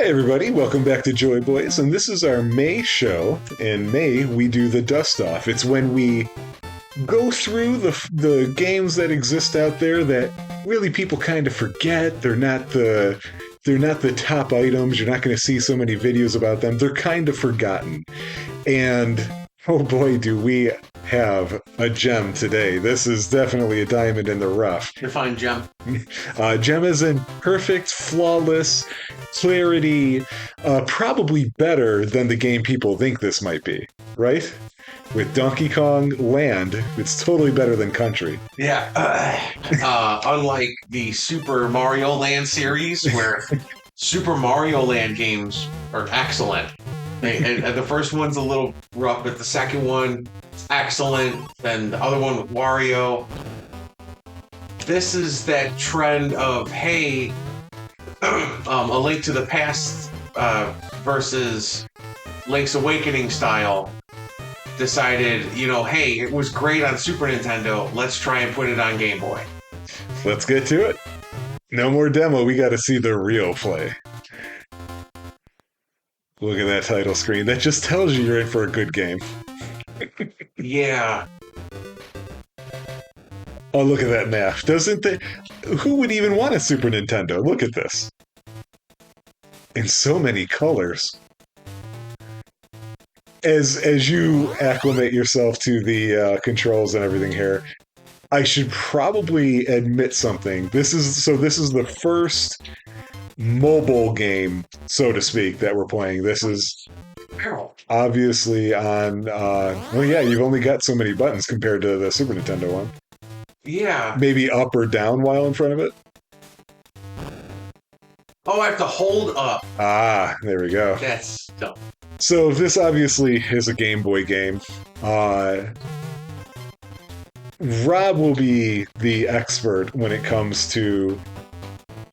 Hey everybody, welcome back to Joy Boys, and this is our May show. In May, we do the dust off. It's when we go through the games that exist out there that really people kind of forget. They're not the top items. You're not going to see so many videos about them. They're kind of forgotten. And oh boy, do we have a gem today. This is definitely a diamond in the rough. Define gem. Gem is in perfect, flawless clarity, probably better than the game people think this might be, right? With Donkey Kong Land, it's totally better than Country. Yeah. Unlike the Super Mario Land series, where Super Mario Land games are excellent. And the first one's a little rough, but the second one, excellent. Then the other one with Wario. This is that trend of, hey, A Link to the Past versus Link's Awakening style. Decided, hey, it was great on Super Nintendo. Let's try and put it on Game Boy. Let's get to it. No more demo. We got to see the real play. Look at that title screen. That just tells you you're in for a good game. Yeah. Oh, look at that map. Who would even want a Super Nintendo? Look at this. In so many colors. As you acclimate yourself to the controls and everything here, I should probably admit something. This is the first mobile game, so to speak, that we're playing. This is obviously on. Well, yeah, you've only got so many buttons compared to the Super Nintendo one. Yeah. Maybe up or down while in front of it. Oh, I have to hold up. Ah, there we go. That's dumb. So this obviously is a Game Boy game. Rob will be the expert when it comes to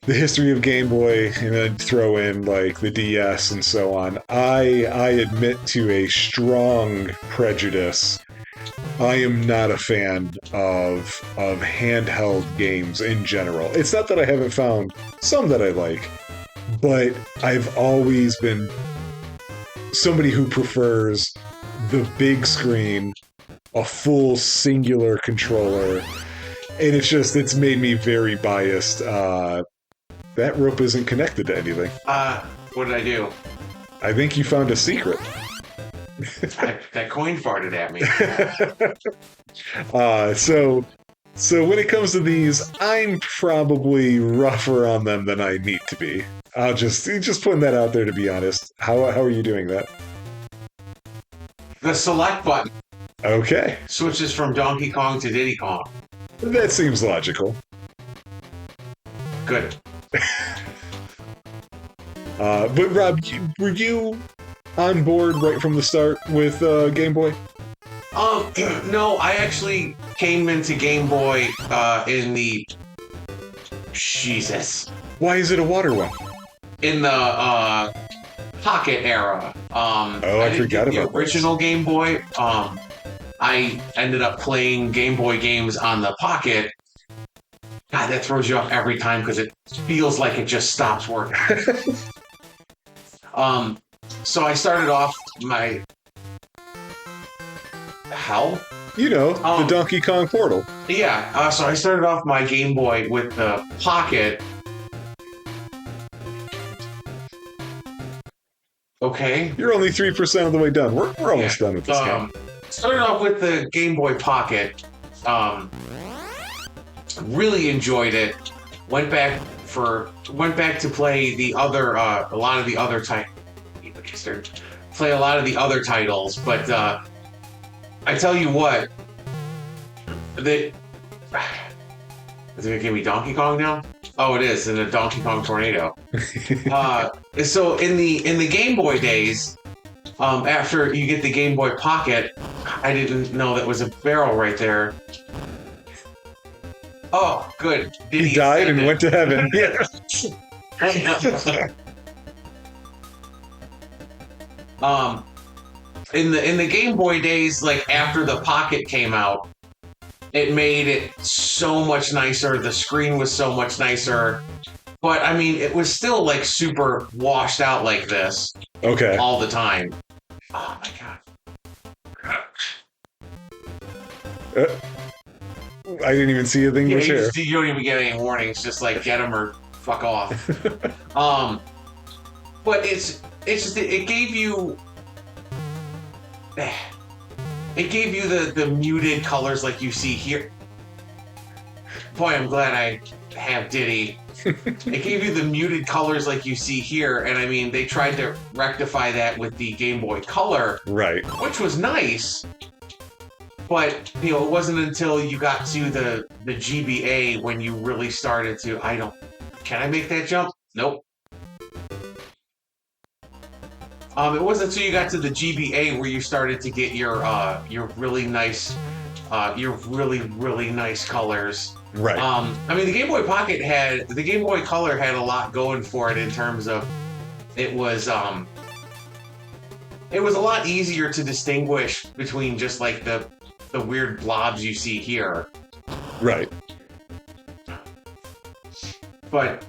the history of Game Boy, and then throw in like the DS and so on. I admit to a strong prejudice. I am not a fan of handheld games in general. It's not that I haven't found some that I like, but I've always been somebody who prefers the big screen, a full singular controller, and it's made me very biased. That rope isn't connected to anything. What did I do? I think you found a secret. That coin farted at me. So when it comes to these, I'm probably rougher on them than I need to be. I'll just putting that out there, to be honest. How are you doing that? The select button Okay. switches from Donkey Kong to Diddy Kong. That seems logical. Good. But Rob, were you on board right from the start with Game Boy? No, I actually came into Game Boy in the Jesus. Why is it a water one? In the Pocket era. I forgot about the original Game Boy. I ended up playing Game Boy games on the Pocket. God, that throws you off every time because it feels like it just stops working. So I started off my hell. The Donkey Kong Portal. Yeah. So I started off my Game Boy with the Pocket. Okay. You're only 3% of the way done. We're almost done with this game. Started off with the Game Boy Pocket. Really enjoyed it. Went back to play the other a lot of the other titles, but I tell you what, is it gonna give me Donkey Kong now? Oh, it is in a Donkey Kong Tornado. So in the Game Boy days, after you get the Game Boy Pocket, I didn't know that was a barrel right there. Oh, good. He died and went to heaven. Yeah. In the Game Boy days, like after the Pocket came out, it made it so much nicer. The screen was so much nicer. But I mean, it was still like super washed out like this Okay. all the time. Oh my god. Uh, I didn't even see a thing Yeah, was here. you don't even get any warnings. Just like get them or fuck off. But it's just it gave you the muted colors like you see here. Boy, I'm glad I have Diddy. It gave you the muted colors like you see here, and I mean they tried to rectify that with the Game Boy Color, Right. which was nice. But you know, it wasn't until you got to the GBA when you really started to. Can I make that jump? Nope. It wasn't until you got to the GBA where you started to get your really nice, your really nice colors. Right. I mean, the Game Boy the Game Boy Color had a lot going for it in terms of it was a lot easier to distinguish between just like the weird blobs you see here. Right. But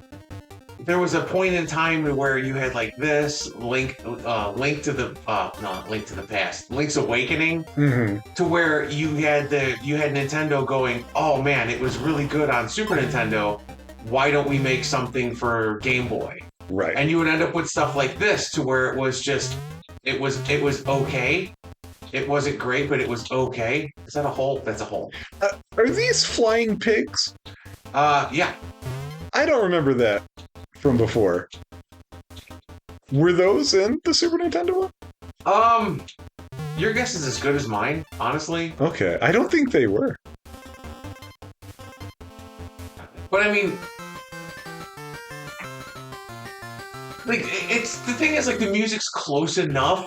there was a point in time where you had like this Link to the not Link to the Past, Link's Awakening, to where you had Nintendo going, oh man, it was really good on Super Nintendo. Why don't we make something for Game Boy? Right. And you would end up with stuff like this, to where it was just, it was okay. It wasn't great, but it was okay. Is that a hole? That's a hole. Are these flying pigs? Yeah. I don't remember that from before. Were those in the Super Nintendo one? Your guess is as good as mine, honestly. Okay, I don't think they were. But I mean, like, it's the thing is, like, the music's close enough,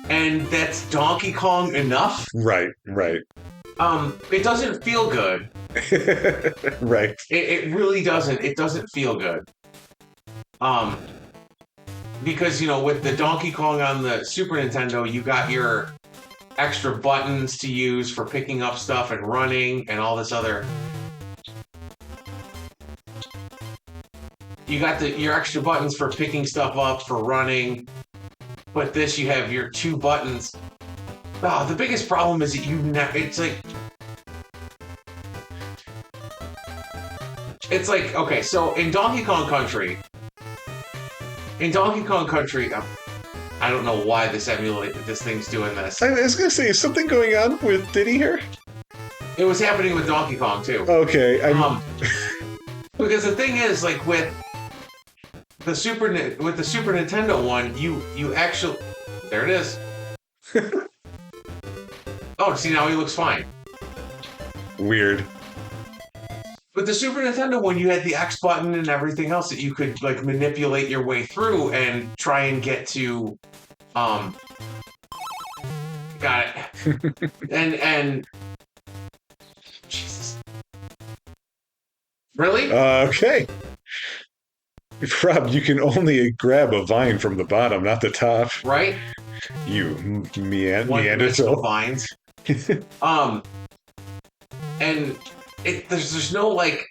and that's Donkey Kong enough. Right, right. It doesn't feel good. Right. It really doesn't. It doesn't feel good. Because, you know, with the Donkey Kong on the Super Nintendo, you got your extra buttons to use for picking up stuff and running and all this other. You got your extra buttons for picking stuff up, for running. But this, you have your two buttons. Oh, the biggest problem is that it's like, okay, so in Donkey Kong Country, I don't know why this thing's doing this. I was gonna say, is something going on with Diddy here? It was happening with Donkey Kong too. Okay, because the thing is, like with the Super Nintendo one, you actually, there it is. Oh, see, now he looks fine. Weird. With the Super Nintendo one, you had the X button and everything else that you could like manipulate your way through and try and get to. Got it. and Jesus. Really? Okay. Rob, you can only grab a vine from the bottom, not the top. Right? You Neanderthal vines. And there's no like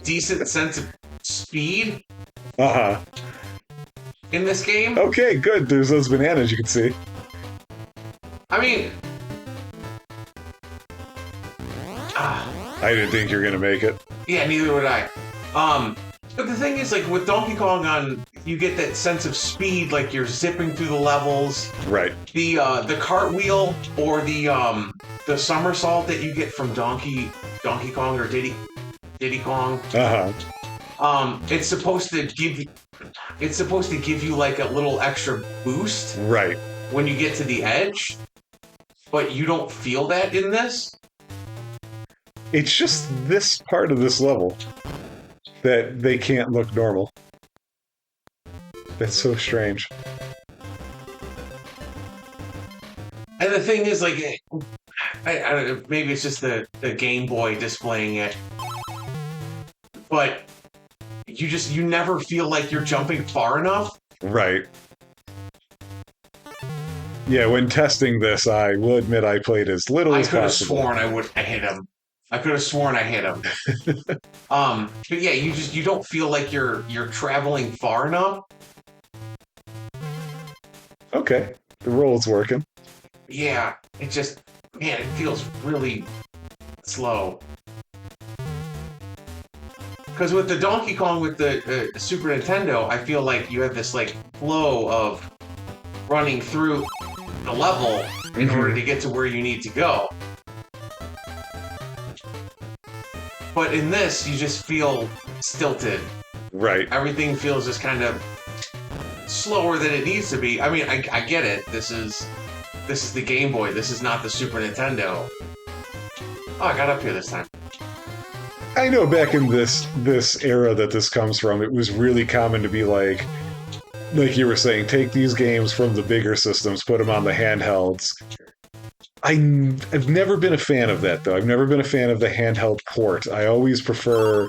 decent sense of speed in this game. Okay, good. There's those bananas you can see. I mean, I didn't think you were gonna make it. Yeah, neither would I. But the thing is, like with Donkey Kong you get that sense of speed, like you're zipping through the levels. Right. The cartwheel or the somersault that you get from Donkey Kong or Diddy Kong. It's supposed to give you like a little extra boost. Right. When you get to the edge, but you don't feel that in this. It's just this part of this level that they can't look normal. That's so strange. And the thing is, like, I don't know, maybe it's just the Game Boy displaying it, but you never feel like you're jumping far enough. Right. Yeah, when testing this, I will admit I played as little as possible. I could have sworn I hit him I could have sworn I hit him. But yeah, you don't feel like you're traveling far enough. Okay, the roll's working. Yeah, it just, man, it feels really slow. Because with the Donkey Kong with the Super Nintendo, I feel like you have this like flow of running through the level in order to get to where you need to go. But in this, you just feel stilted. Right. Everything feels just kind of slower than it needs to be. I mean, I get it. This is the Game Boy. This is not the Super Nintendo. Oh, I got up here this time. I know back in this era that this comes from, it was really common to be like you were saying, take these games from the bigger systems, put them on the handhelds. I've never been a fan of that, though. I've never been a fan of the handheld port. I always prefer...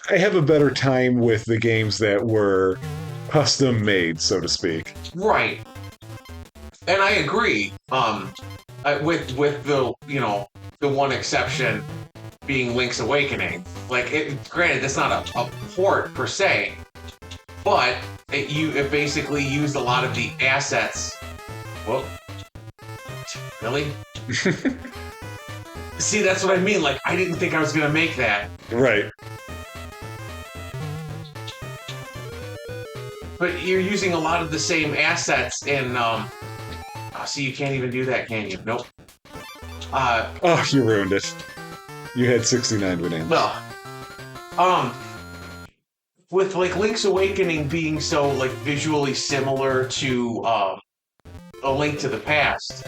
I have a better time with the games that were custom made, so to speak. Right. And I agree. With the, you know, the one exception being Link's Awakening. Like, granted, it's not a port per se, but it basically used a lot of the assets. Whoa. Really? See, that's what I mean. Like, I didn't think I was gonna make that. Right. But you're using a lot of the same assets in, oh, see, you can't even do that, can you? Nope. Oh, you ruined it. You had 69 bananas. Well, with, like, Link's Awakening being so, like, visually similar to, A Link to the Past,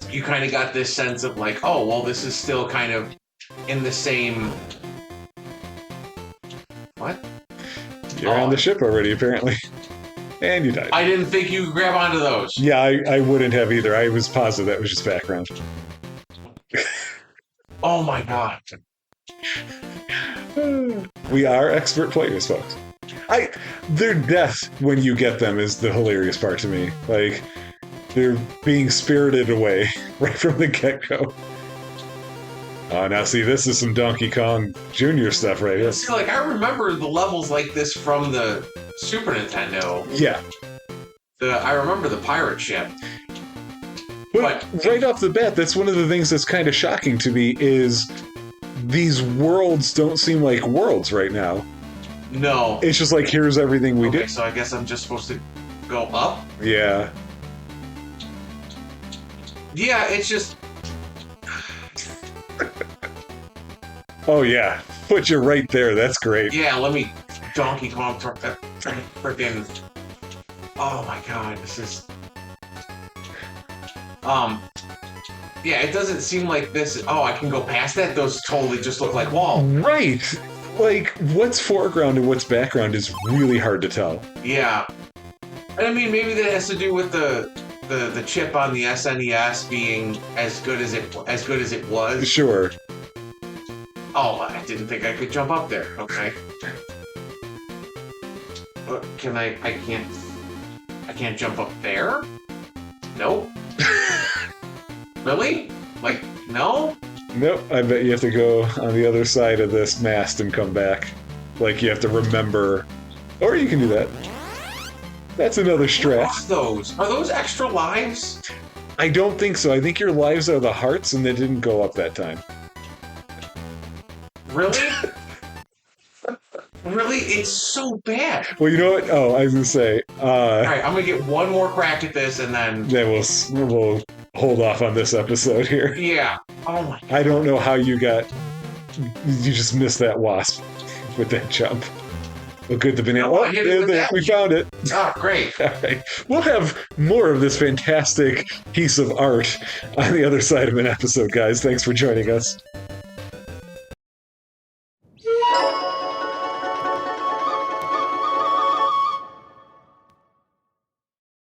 you kind of got this sense of, like, oh, well, this is still kind of in the same... What? You're on the ship already, apparently. And you died. I didn't think you could grab onto those. Yeah, I wouldn't have either. I was positive that was just background. Oh my god. We are expert players, folks. Their death when you get them is the hilarious part to me. Like, they're being spirited away right from the get-go. Now see, this is some Donkey Kong Jr. stuff right here. See, like, I remember the levels like this from the Super Nintendo. Yeah. I remember the pirate ship. But right off the bat, that's one of the things that's kind of shocking to me is these worlds don't seem like worlds right now. No. It's just like, here's everything we did. So I guess I'm just supposed to go up? Yeah. Yeah, it's just... Oh, yeah. Put you right there. That's great. Yeah, let me Donkey Kong freaking... Oh my god, this is... Yeah, it doesn't seem like this... Oh, I can go past that? Those totally just look like walls. Right! Like, what's foreground and what's background is really hard to tell. Yeah. And I mean, maybe that has to do with the chip on the SNES being as good as it was. Sure. Oh, I didn't think I could jump up there. Okay. Can I can't jump up there? Nope. Really? Like, no? Nope, I bet you have to go on the other side of this mast and come back. Like, you have to remember... Or you can do that. That's another strat. What are those? Are those extra lives? I don't think so. I think your lives are the hearts, and they didn't go up that time. Really? Really? It's so bad. Well, you know what? Oh, I was going to say... Alright, I'm going to get one more crack at this, and then... Then we'll hold off on this episode here. Yeah. Oh my god. I don't know how you just missed that wasp with that jump. Oh, good, the banana. No, Oh, there, we found it. Oh, great. All right. We'll have more of this fantastic piece of art on the other side of an episode, guys. Thanks for joining us.